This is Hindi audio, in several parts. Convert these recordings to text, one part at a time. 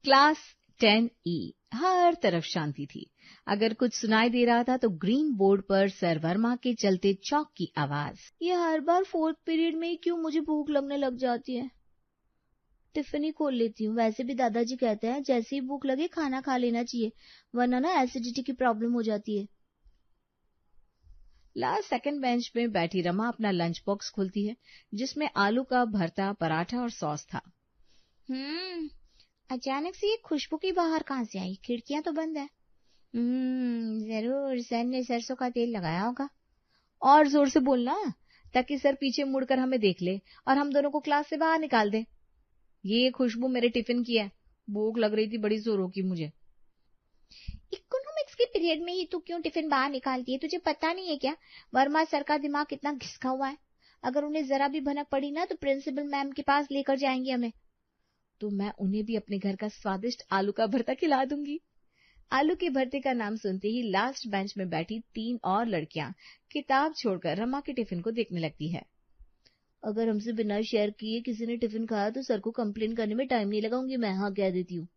Class 10E। हर तरफ शांति थी। अगर कुछ सुनाई दे रहा था तो ग्रीन बोर्ड पर सर वर्मा के चलते चौक की आवाज। ये हर बार 4th पीरियड में ही क्यों मुझे भूख लगने लग जाती है? टिफिन ही खोल लेती हूँ। वैसे भी दादाजी कहते हैं जैसे ही भूख लगे खाना खा लेना चाहिए, वरना ना एसिडिटी की प्रॉब्लम हो जाती है। लास्ट सेकंड बेंच में बैठी रमा अपना लंच बॉक्स खोलती है, जिसमें आलू का भरता, पराठा और सॉस था। अचानक से ये खुशबू की बाहर कहाँ से आई? खिड़कियां तो बंद है। जरूर सर ने सरसों का तेल लगाया होगा। और जोर से बोलना, ताकि सर पीछे मुड़कर हमें देख ले और हम दोनों को क्लास से बाहर निकाल दे। ये खुशबू मेरे टिफिन की है। भूख लग रही थी बड़ी जोरों की मुझे। इकोनॉमिक्स के पीरियड में ही तू क्यों टिफिन बाहर निकालती है? तुझे पता नहीं है क्या वर्मा सर का दिमाग कितना घिसका हुआ है? अगर उन्हें जरा भी भनक पड़ी ना तो प्रिंसिपल मैम के पास लेकर जाएंगे हमें। तो मैं उन्हें भी अपने घर का स्वादिष्ट आलू का भरता खिला दूंगी। आलू के भरते का नाम सुनते ही लास्ट बेंच में बैठी 3 और लड़कियां किताब छोड़कर रमा के टिफिन को देखने लगती है। अगर हमसे बिना शेयर किए किसी ने टिफिन खाया तो सर को कंप्लेन करने में टाइम नहीं लगाऊंगी मैं, हाँ कह देती हूँ।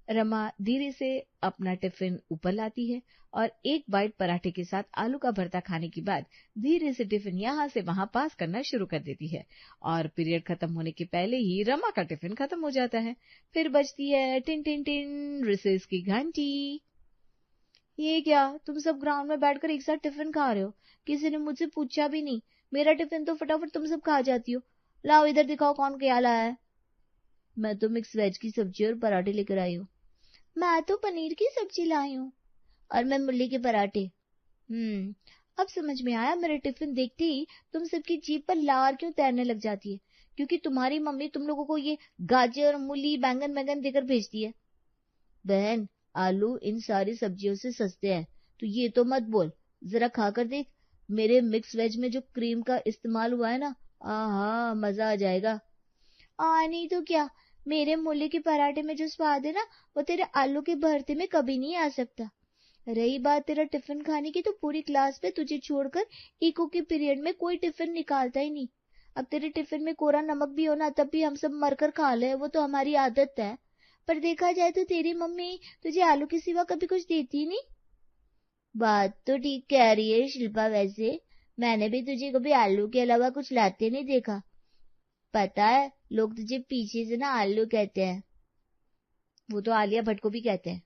रमा धीरे से अपना टिफिन ऊपर लाती है और एक बाइट पराठे के साथ आलू का भरता खाने के बाद धीरे से टिफिन यहाँ से वहां पास करना शुरू कर देती है और पीरियड खत्म होने के पहले ही रमा का टिफिन खत्म हो जाता है। फिर बजती है टिन टिन टिन रिसेस की घंटी। ये क्या, तुम सब ग्राउंड में बैठकर एक साथ टिफिन खा रहे हो? किसी ने मुझसे पूछा भी नहीं। मेरा टिफिन तो फटाफट तुम सब खा जाती हो। लाओ इधर दिखाओ कौन क्या लाया है। मैं तो मिक्स वेज की सब्जी और पराठे लेकर आई हूँ। मैं तो पनीर की सब्जी लाई हूँ। और मैं मूली के पराठे। अब समझ में आया मेरे टिफिन देखते ही तुम सबकी जीभ पर लार क्यों तैरने लग जाती है। क्योंकि तुम्हारी मम्मी तुम लोगों को ये गाजर, मूली, बैंगन बैंगन देकर भेजती है। बहन, आलू इन सारी सब्जियों से सस्ते हैं, तो ये तो मत बोल। जरा खाकर देख, मेरे मिक्स वेज में जो क्रीम का इस्तेमाल हुआ है ना, आहा मजा आ जाएगा। नहीं तो क्या, मेरे मूली के पराठे में जो स्वाद है ना, वो तेरे आलू के भरते में कभी नहीं आ सकता। रही बात तेरा टिफिन खाने की, तो पूरी क्लास में तुझे छोड़कर इको के पीरियड में कोई टिफिन निकालता ही नहीं। अब तेरे टिफिन में कोरा नमक भी हो ना, तब भी हम सब मरकर खा ले, वो तो हमारी आदत है। पर देखा जाए तो तेरी मम्मी तुझे आलू के सिवा कभी कुछ देती नहीं। बात तो ठीक कह रही है शिल्पा। वैसे मैंने भी तुझे कभी आलू के अलावा कुछ लाते नहीं देखा। पता है, लोग तुझे पीछे से ना आलू कहते हैं। वो तो आलिया भट्ट को भी कहते हैं।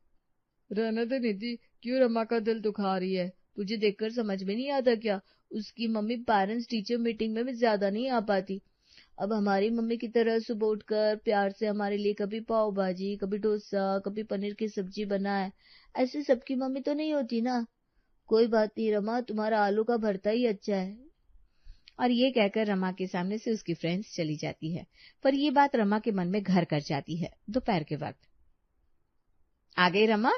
रहने दे निधि, क्यों रमा का दिल दुखा रही है? तुझे देखकर समझ में नहीं आता क्या? उसकी मम्मी पेरेंट्स टीचर मीटिंग में भी ज्यादा नहीं आ पाती। अब हमारी मम्मी की तरह सुबह उठकर प्यार से हमारे लिए कभी पाव भाजी, कभी डोसा, कभी पनीर की सब्जी बनाए, ऐसे सबकी मम्मी तो नहीं होती ना। कोई बात नहीं रमा, तुम्हारा आलू का भरता ही अच्छा है। और ये कहकर रमा के सामने से उसकी फ्रेंड्स चली जाती है। पर ये बात रमा के मन में घर कर जाती है। दोपहर के वक्त आ गई रमा।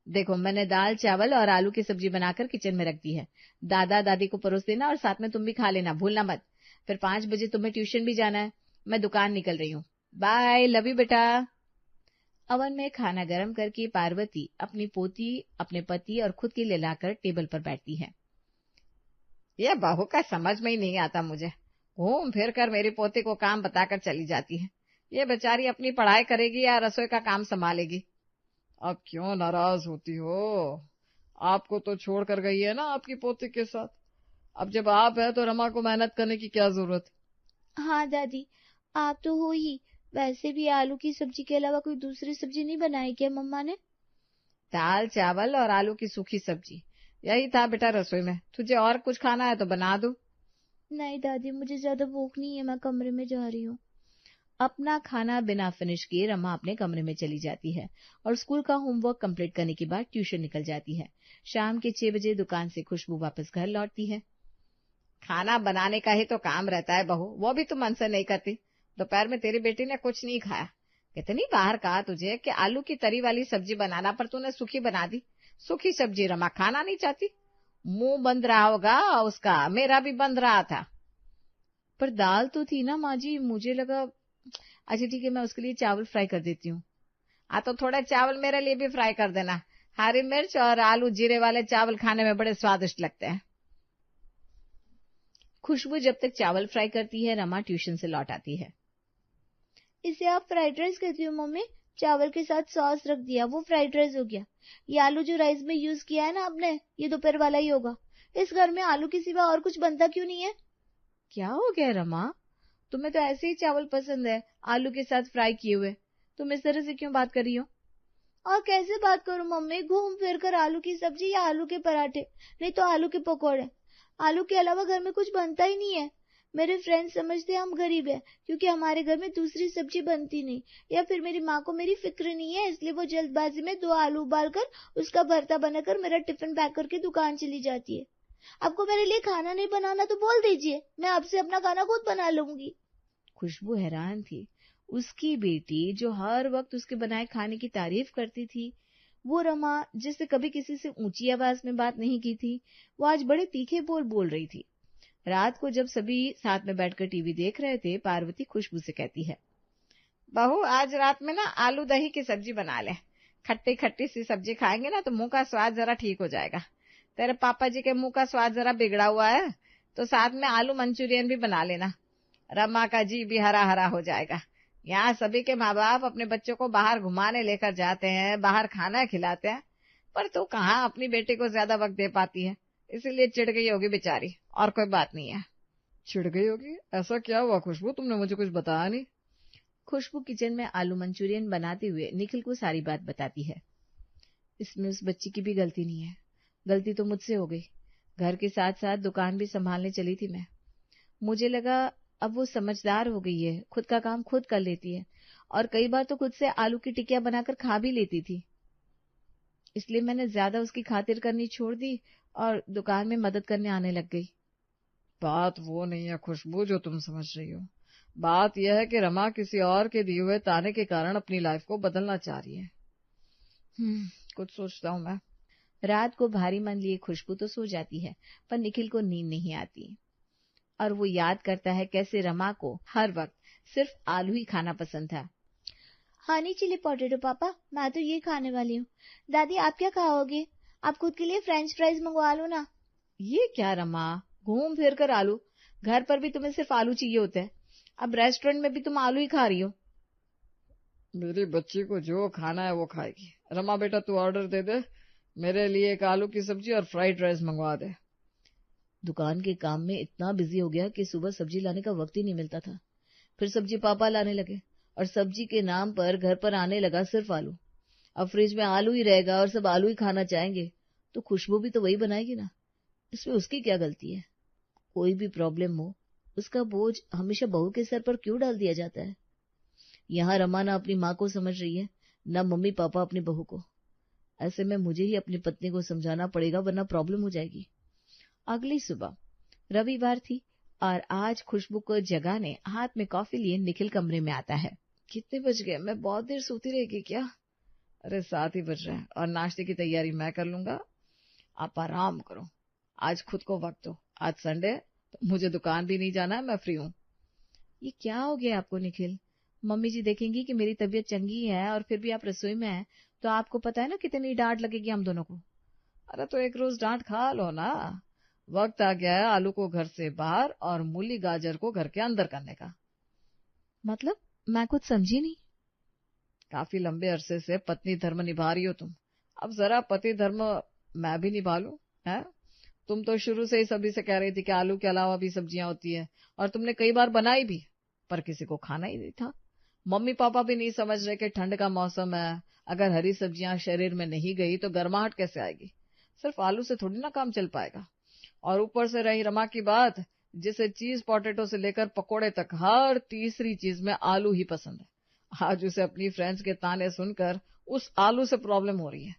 देखो, मैंने दाल, चावल और आलू की सब्जी बनाकर किचन में रख दी है। दादा दादी को परोस देना और साथ में तुम भी खा लेना, भूलना मत। फिर 5 बजे तुम्हें ट्यूशन भी जाना है। मैं दुकान निकल रही हूँ। बाय, लव यू बेटा। अवन में खाना गर्म करके पार्वती अपनी पोती, अपने पति और खुद के लिए लाकर टेबल पर बैठती है। यह बहू का समझ में ही नहीं आता मुझे। घूम फिर कर मेरी पोती को काम बताकर चली जाती है। ये बेचारी अपनी पढ़ाई करेगी या रसोई का काम संभालेगी। अब क्यों नाराज होती हो? आपको तो छोड़ कर गई है ना आपकी पोती के साथ। अब जब आप है तो रमा को मेहनत करने की क्या जरूरत? हाँ दादी, आप तो हो ही। वैसे भी आलू की सब्जी के अलावा कोई दूसरी सब्जी नहीं बनाई क्या मम्मा ने? दाल, चावल और आलू की सूखी सब्जी, यही था बेटा रसोई में। तुझे और कुछ खाना है तो बना दूं? नहीं दादी, मुझे ज्यादा भूख नहीं है, मैं कमरे में जा रही हूँ। अपना खाना बिना फिनिश किए रमा अपने कमरे में चली जाती है और स्कूल का होमवर्क कंप्लीट करने के बाद ट्यूशन निकल जाती है। शाम के 6 बजे दुकान से खुशबू वापस घर लौटती है। खाना बनाने का ही तो काम रहता है बहू, वो भी तू मन से नहीं करती। दोपहर में तेरी बेटी ने कुछ नहीं खाया। कितनी बार कहा तुझे कि आलू की तरी वाली सब्जी बनाना, पर तूने सूखी बना दी। सूखी सब्जी रमा खाना नहीं चाहती। मुंह बंद रहा होगा उसका, मेरा भी बंद रहा था। पर दाल तो थी ना माँ जी, मुझे लगा। अच्छा ठीक है, मैं उसके लिए चावल फ्राई कर देती हूँ। तो थोड़े चावल मेरे लिए भी फ्राई कर देना। हरी मिर्च और आलू जीरे वाले चावल खाने में बड़े स्वादिष्ट लगते हैं। खुशबू जब तक चावल फ्राई करती है, रमा ट्यूशन से लौट आती है। इसे आप फ्राइड राइस कहती हो मम्मी? चावल के साथ सॉस रख दिया, वो फ्राइड राइस हो गया। ये आलू जो राइस में यूज किया है ना आपने, ये दोपहर वाला ही होगा। इस घर में आलू के सिवा और कुछ बनता क्यों नहीं है? क्या हो गया रमा, तुम्हें तो ऐसे ही चावल पसंद है, आलू के साथ फ्राई किए हुए। तुम इस तरह से क्यों बात कर रही हो? और कैसे बात करूं मम्मी? घूम फिर कर आलू की सब्जी या आलू के पराठे, नहीं तो आलू के पकौड़े। आलू के अलावा घर में कुछ बनता ही नहीं है। मेरे फ्रेंड्स समझते हैं हम गरीब हैं क्योंकि हमारे घर में दूसरी सब्जी बनती नहीं, या फिर मेरी माँ को मेरी फिक्र नहीं है, इसलिए वो जल्दबाजी में 2 आलू उबालकर उसका भरता बनाकर मेरा टिफिन पैक करके दुकान चली जाती है। आपको मेरे लिए खाना नहीं बनाना तो बोल दीजिए, मैं आपसे अपना खाना खुद बना लूंगी। खुशबू हैरान थी। उसकी बेटी जो हर वक्त उसके बनाए खाने की तारीफ करती थी, वो रमा जिससे कभी किसी से ऊंची आवाज में बात नहीं की थी, वो आज बड़े तीखे बोल बोल रही थी। रात को जब सभी साथ में बैठकर टीवी देख रहे थे, पार्वती खुशबू से कहती है, बहू आज रात में ना आलू दही की सब्जी बना ले। खट्टी खट्टी सी सब्जी खाएंगे ना तो मुंह का स्वाद जरा ठीक हो जाएगा। तेरे पापा जी के मुंह का स्वाद जरा बिगड़ा हुआ है, तो साथ में आलू मंचूरियन भी बना लेना। रमा का जी भी हरा हरा हो जाएगा। यहाँ सभी के माँ बाप अपने बच्चों को बाहर घुमाने लेकर जाते हैं, बाहर खाना खिलाते हैं, पर तू कहाँ अपनी बेटी को ज्यादा वक्त दे पाती है, इसीलिए चिढ़ गई होगी बेचारी, और कोई बात नहीं है। चिढ़ गई होगी? ऐसा क्या हुआ खुशबू, तुमने मुझे कुछ बताया नहीं। खुशबू किचन में आलू मंचूरियन बनाते हुए निखिल को सारी बात बताती है। इसमें उस बच्ची की भी गलती नहीं है, गलती तो मुझसे हो गई। घर के साथ साथ दुकान भी संभालने चली थी मैं। मुझे लगा अब वो समझदार हो गई है, खुद का काम खुद कर लेती है, और कई बार तो खुद से आलू की टिकिया बनाकर खा भी लेती थी। इसलिए मैंने ज्यादा उसकी खातिर करनी छोड़ दी और दुकान में मदद करने आने लग गई। बात वो नहीं है खुशबू जो तुम समझ रही हो। बात यह है कि रमा किसी और के दिए हुए ताने के कारण अपनी लाइफ को बदलना चाह रही है। कुछ सोचता हूँ मैं। रात को भारी मन लिए खुशबू तो सो जाती है, पर निखिल को नींद नहीं आती, और वो याद करता है कैसे रमा को हर वक्त सिर्फ आलू ही खाना पसंद था। हनी चिली पोटैटो पापा, मैं तो ये खाने वाली हूँ। दादी आप क्या खाओगे? आप खुद के लिए फ्रेंच फ्राइज मंगवा लो ना। ये क्या रमा, घूम फिर कर आलू, घर पर भी तुम्हें सिर्फ आलू चाहिए होते हैं, अब रेस्टोरेंट में भी तुम आलू ही खा रही हो। मेरी बच्ची को जो खाना है वो खाएगी। रमा बेटा तू ऑर्डर दे दे, मेरे लिए एक आलू की सब्जी और फ्राइड राइस मंगवा दे। दुकान के काम में इतना बिजी हो गया कि सुबह सब्जी लाने का वक्त ही नहीं मिलता था। फिर सब्जी पापा लाने लगे, और सब्जी के नाम पर घर पर आने लगा सिर्फ आलू। अब फ्रिज में आलू ही रहेगा और सब आलू ही खाना चाहेंगे, तो खुशबू भी तो वही बनाएगी ना, इसमें उसकी क्या गलती है? कोई भी प्रॉब्लम हो, उसका बोझ हमेशा बहू के सर पर क्यों डाल दिया जाता है? यहाँ रमा ना अपनी माँ को समझ रही है, न मम्मी पापा अपनी बहू को। ऐसे में मुझे ही अपनी पत्नी को समझाना पड़ेगा, वरना प्रॉब्लम हो जाएगी। अगली सुबह रविवार थी, और आज खुशबू को जगाने हाथ में कॉफी लिए निखिल कमरे में आता है। कितने बज गए? मैं बहुत देर सोती रहेगी क्या? अरे 7 ही बज रहे हैं, और नाश्ते की तैयारी मैं कर लूंगा। आप आराम करो, आज खुद को वक्त दो। आज संडे, तो मुझे दुकान भी नहीं जाना है, मैं फ्री हूँ। ये क्या हो गया आपको निखिल? मम्मी जी देखेंगी कि मेरी तबीयत चंगी है और फिर भी आप रसोई में हैं, तो आपको पता है ना कितनी डांट लगेगी हम दोनों को। अरे तो एक रोज डांट खा लो ना। वक्त आ गया है आलू को घर से बाहर और मूली गाजर को घर के अंदर करने का। मतलब मैं कुछ समझी नहीं। काफी लंबे अरसे से पत्नी धर्म निभा रही हो तुम, अब जरा पति धर्म मैं भी निभा लूं, है? तुम तो शुरू से ही सभी से कह रही थी कि आलू के अलावा भी सब्जियां होती है, और तुमने कई बार बनाई भी, पर किसी को खाना ही नहीं था। मम्मी पापा भी नहीं समझ रहे कि ठंड का मौसम है, अगर हरी सब्जियां शरीर में नहीं गई तो गर्माहट कैसे आएगी। सिर्फ आलू से थोड़ी ना काम चल पाएगा। और ऊपर से रही रमा की बात, जिसे चीज पोटैटो से लेकर पकोड़े तक हर तीसरी चीज में आलू ही पसंद है। आज उसे अपनी फ्रेंड्स के ताने सुनकर उस आलू से प्रॉब्लम हो रही है,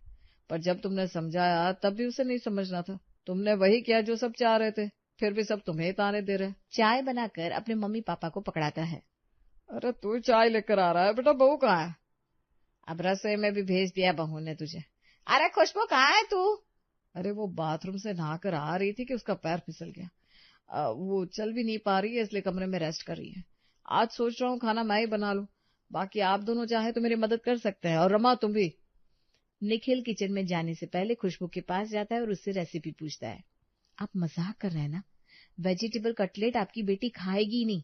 पर जब तुमने समझाया तब भी उसे नहीं समझना था। तुमने वही किया जो सब चाह रहे थे, फिर भी सब तुम्हें ताने दे रहे। चाय बनाकर अपने मम्मी पापा को पकड़ाता है। अरे तू चाय लेकर आ रहा है बेटा, बहू कहाँ है? अब रसोई में भी भेज दिया बहू ने तुझे। अरे खुशबू कहाँ है तू? अरे वो बाथरूम से नहाकर आ रही थी कि उसका पैर फिसल गया। वो चल भी नहीं पा रही है, इसलिए कमरे में रेस्ट कर रही है। आज सोच रहा हूँ खाना मैं ही बना लूं, बाकी आप दोनों चाहे तो मेरी मदद कर सकते हैं, और रमा तुम भी। निखिल किचन में जाने से पहले खुशबू के पास जाता है और उससे रेसिपी पूछता है। आप मजाक कर रहे हैं ना? वेजिटेबल कटलेट आपकी बेटी खाएगी नहीं।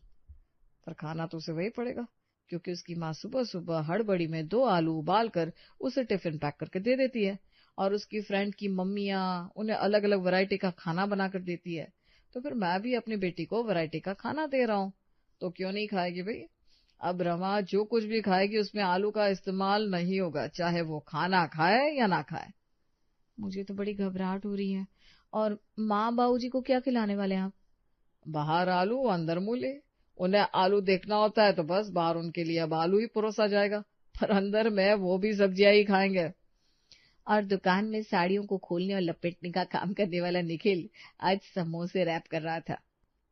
पर खाना तो उसे वही पड़ेगा, क्योंकि उसकी माँ सुबह सुबह हड़बड़ी में 2 आलू उबाल कर उसे टिफिन पैक करके दे देती है, और उसकी फ्रेंड की मम्मियाँ उन्हें अलग अलग वैरायटी का खाना बनाकर देती है। तो फिर मैं भी अपनी बेटी को वैरायटी का खाना दे रहा हूँ, तो क्यों नहीं खाएगी भाई। अब रमा जो कुछ भी खाएगी उसमें आलू का इस्तेमाल नहीं होगा, चाहे वो खाना खाए या ना खाए। मुझे तो बड़ी घबराहट हो रही है। और माँ बाबूजी को क्या खिलाने वाले हैं आप? बाहर आलू अंदर मूले। उन्हें आलू देखना होता है तो बस बाहर उनके लिए अब आलू ही परोसा जाएगा, पर अंदर में वो भी सब्जियां ही खाएंगे। और दुकान में साड़ियों को खोलने और लपेटने का काम करने वाला निखिल आज समोसे रैप कर रहा था।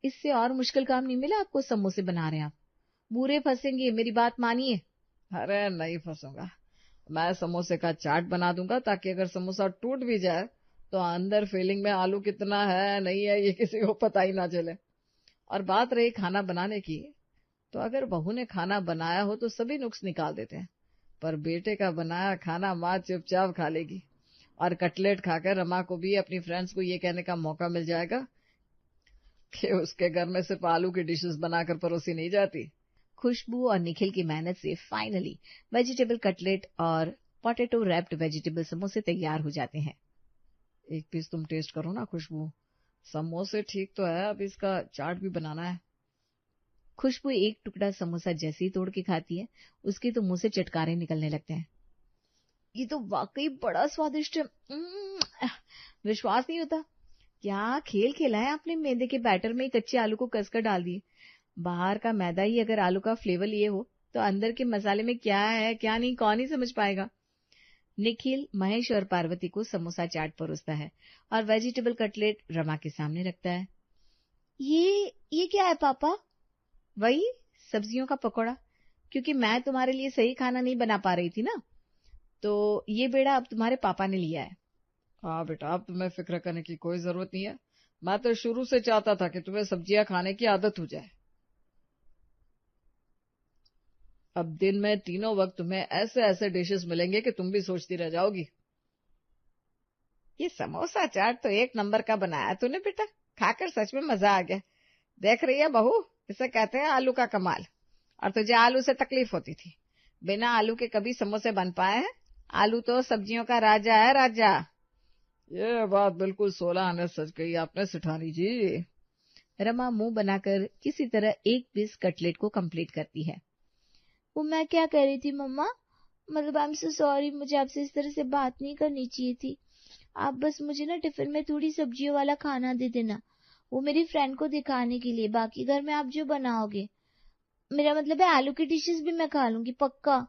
इससे और मुश्किल काम नहीं मिला आपको? समोसे बना रहे हैं आप, बुरे फंसेंगे, मेरी बात मानिए। अरे नहीं फंसूंगा, मैं समोसे का चाट बना दूंगा, ताकि अगर समोसा टूट भी जाए तो अंदर फीलिंग में आलू कितना है नहीं है ये किसी को पता ही ना चले। और बात रही खाना बनाने की, तो अगर बहू ने खाना बनाया हो तो सभी नुक्स निकाल देते हैं, पर बेटे का बनाया खाना माँ चुपचाप खा लेगी। और कटलेट खाकर रमा को भी अपनी फ्रेंड्स को ये कहने का मौका मिल जाएगा कि उसके घर में सिर्फ आलू की डिशेस बनाकर परोसी नहीं जाती। खुशबू और निखिल की मेहनत से फाइनली वेजिटेबल कटलेट और पोटैटो रैप्ड वेजिटेबल समोसे तैयार हो जाते हैं। एक पीस तुम टेस्ट करो ना खुशबू, समोसे ठीक तो है, अब इसका चाट भी बनाना है। खुशबू एक टुकड़ा समोसा जैसे ही तोड़ के खाती है, उसके तो मुंह से चटकारे निकलने लगते हैं। ये तो वाकई बड़ा स्वादिष्ट है। विश्वास नहीं होता, क्या खेल खेला है आपने। मैदे के बैटर में कच्चे आलू को कसकर डाल दिए। बाहर का मैदा ही अगर आलू का फ्लेवर लिए हो तो अंदर के मसाले में क्या है क्या नहीं कौन ही समझ पाएगा। निखिल महेश और पार्वती को समोसा चाट परोसता है और वेजिटेबल कटलेट रमा के सामने रखता है। ये क्या है पापा? वही सब्जियों का पकौड़ा, क्योंकि मैं तुम्हारे लिए सही खाना नहीं बना पा रही थी ना, तो ये बेड़ा अब तुम्हारे पापा ने लिया है। हाँ बेटा, अब तुम्हें फिक्र करने की कोई जरूरत नहीं है। मैं तो शुरू से चाहता था कि तुम्हें सब्जियां खाने की आदत हो जाए। अब दिन में तीनों वक्त तुम्हें ऐसे ऐसे डिशेस मिलेंगे कि तुम भी सोचती रह जाओगी। ये समोसा चाट तो एक नंबर का बनाया तूने बेटा, खाकर सच में मजा आ गया। देख रही है बहू, इसे कहते हैं आलू का कमाल। और तुझे आलू से तकलीफ होती थी, बिना आलू के कभी समोसे बन पाए हैं? आलू तो सब्जियों का राजा है, राजा। ये बात बिल्कुल 16 आने सच कही आपने सेठानी जी। रमा मुंह बनाकर किसी तरह एक पीस कटलेट को कंप्लीट करती है। वो मैं क्या कह रही थी मम्मा, मतलब आई एम सो सॉरी, मुझे आपसे इस तरह से बात नहीं करनी चाहिए थी। आप बस मुझे ना टिफिन में थोड़ी सब्जियों वाला खाना दे देना, वो मेरी फ्रेंड को दिखाने के लिए। बाकी घर में आप जो बनाओगे, मेरा मतलब है आलू की डिशेस भी मैं खा लूंगी पक्का।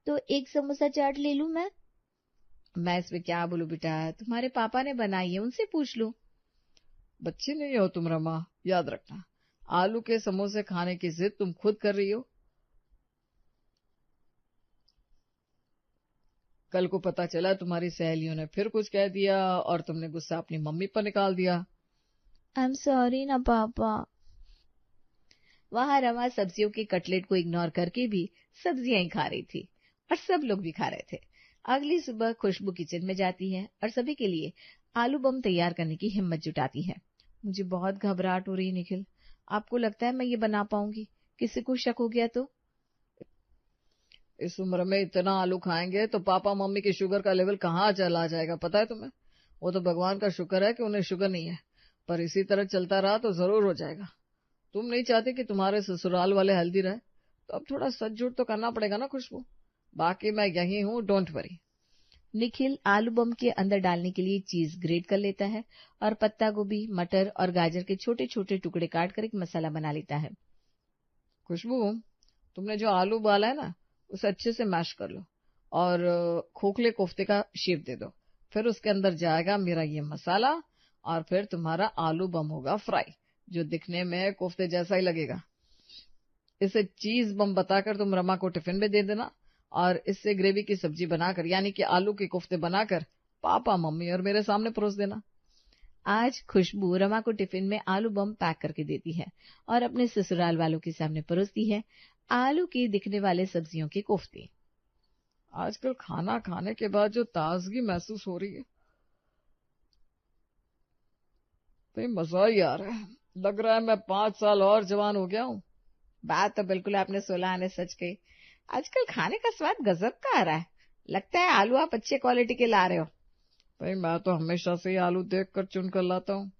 तो एक समोसा चाट ले लूं मैं इसमें क्या बोलूं बेटा, तुम्हारे पापा ने बनाई है, उनसे पूछ लो। बच्ची नहीं हो तुम रमा, याद रखना, आलू के समोसे खाने की जिद तुम खुद कर रही हो। कल को पता चला तुम्हारी सहेलियों ने फिर कुछ कह दिया और तुमने गुस्सा अपनी मम्मी पर निकाल दिया। आई एम सॉरी ना पापा। वहां रमा सब्जियों के कटलेट को इग्नोर करके भी सब्जियां ही खा रही थी और सब लोग भी खा रहे थे। अगली सुबह खुशबू किचन में जाती है और सभी के लिए आलू बम तैयार करने की हिम्मत जुटाती है। मुझे बहुत घबराहट हो रही है निखिल, आपको लगता है मैं ये बना पाऊंगी? किसी को शक हो गया तो? इस उम्र में इतना आलू खाएंगे तो पापा मम्मी की शुगर का लेवल कहाँ चला जाएगा, पता है तुम्हें? वो तो भगवान का शुक्र है कि उन्हें शुगर नहीं है, पर इसी तरह चलता रहा तो जरूर हो जाएगा। तुम नहीं चाहती कि तुम्हारे ससुराल वाले हेल्दी रहे, तो अब थोड़ा सच झूठ तो करना पड़ेगा ना खुशबू। बाकी मैं यही हूँ, डोंट वरी। निखिल आलू बम के अंदर डालने के लिए चीज ग्रेट कर लेता है और पत्ता गोभी, मटर और गाजर के छोटे छोटे टुकड़े काटकर एक मसाला बना लेता है। खुशबू, तुमने जो आलू उबाला है ना, उसे अच्छे से मैश कर लो और खोखले कोफ्ते का शेप दे दो। फिर उसके अंदर जाएगा मेरा ये मसाला और फिर तुम्हारा आलू बम होगा फ्राई, जो दिखने में कोफ्ते जैसा ही लगेगा। इसे चीज बम बताकर तुम रमा को टिफिन में दे देना और इससे ग्रेवी की सब्जी बनाकर, यानी कि आलू के कोफ्ते बनाकर पापा मम्मी और मेरे सामने परोस देना। आज खुशबू रमा को टिफिन में आलू बम पैक करके देती है और अपने ससुराल वालों के सामने परोसती है आलू के दिखने वाले सब्जियों के कोफ्ते। आजकल खाना खाने के बाद जो ताजगी महसूस हो रही है, तो मजा ही आ रहा है। लग रहा है मैं 5 साल और जवान हो गया हूँ। बात तो बिल्कुल आपने 16 आने सच कही। आजकल खाने का स्वाद गजब का आ रहा है। लगता है आलू आप अच्छे क्वालिटी के ला रहे हो। भाई मैं तो हमेशा से ही आलू देख कर चुन कर लाता हूँ।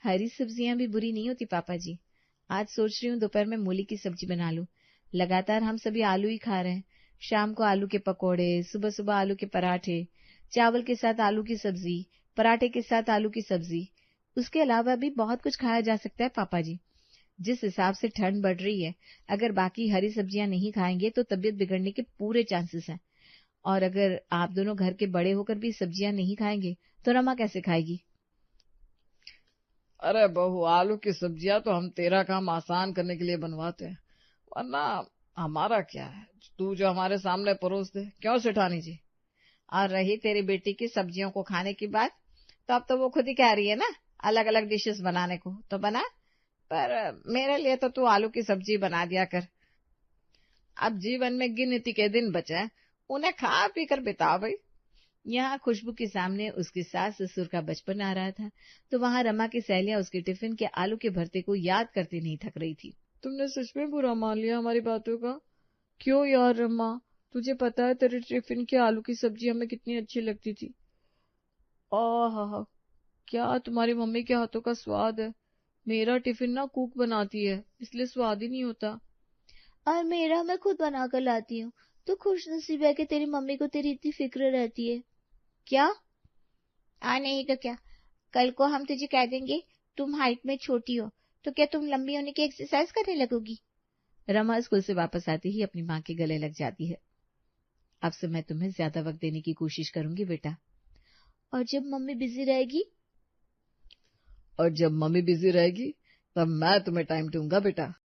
हरी सब्जियां भी बुरी नहीं होती पापा जी। आज सोच रही हूँ दोपहर में मूली की सब्जी बना लूं। लगातार हम सभी आलू ही खा रहे हैं। शाम को आलू के पकोड़े, सुबह सुबह आलू के पराठे, चावल के साथ आलू की सब्जी, पराठे के साथ आलू की सब्जी। उसके अलावा भी बहुत कुछ खाया जा सकता है पापा जी। जिस हिसाब से ठंड बढ़ रही है, अगर बाकी हरी सब्जियां नहीं खाएंगे तो तबीयत बिगड़ने के पूरे चांसेस हैं। और अगर आप दोनों घर के बड़े होकर भी सब्जियां नहीं खाएंगे तो रमा कैसे खाएगी? अरे बहू, आलू की सब्जियां तो हम तेरा काम आसान करने के लिए बनवाते हैं, वरना हमारा क्या है, तू जो हमारे सामने परोस दे। क्यों सेठानी जी? और रही तेरी बेटी की सब्जियों को खाने की बात, तो अब तो वो खुद ही कह रही है ना अलग अलग डिशेस बनाने को, तो बना। पर मेरे लिए तो तू आलू की सब्जी बना दिया कर। अब जीवन में गिनती के दिन बचे हैं, उन्हें खा पी कर बिताओ भाई। यहाँ खुशबू के सामने उसकी सास ससुर का बचपन आ रहा था, तो वहाँ रमा की सहेलियां उसके टिफिन के आलू के भरते को याद करते नहीं थक रही थी। तुमने सच में बुरा मान लिया हमारी बातों का? क्यों यार रमा, तुझे पता है तेरे टिफिन की आलू की सब्जी हमें कितनी अच्छी लगती थी। आह, क्या तुम्हारी मम्मी के हाथों का स्वाद है। मेरा टिफिन ना कुक बनाती है, इसलिए स्वाद ही नहीं होता। और मेरा मैं खुद बना कर लाती हूँ। तो खुश नसीब है कि तेरी मम्मी को तेरी इतनी फिक्र रहती है। क्या? नहीं तो क्या, कल को हम तुझे कह देंगे तुम हाइट में छोटी हो, तो क्या तुम लंबी होने की एक्सरसाइज करने लगोगी? रमा स्कूल से वापस आते ही अपनी माँ के गले लग जाती है। अब से मैं तुम्हें ज्यादा वक्त देने की कोशिश करूंगी बेटा। और जब मम्मी बिजी रहेगी? और जब मम्मी बिजी रहेगी तब मैं तुम्हें टाइम दूंगा बेटा।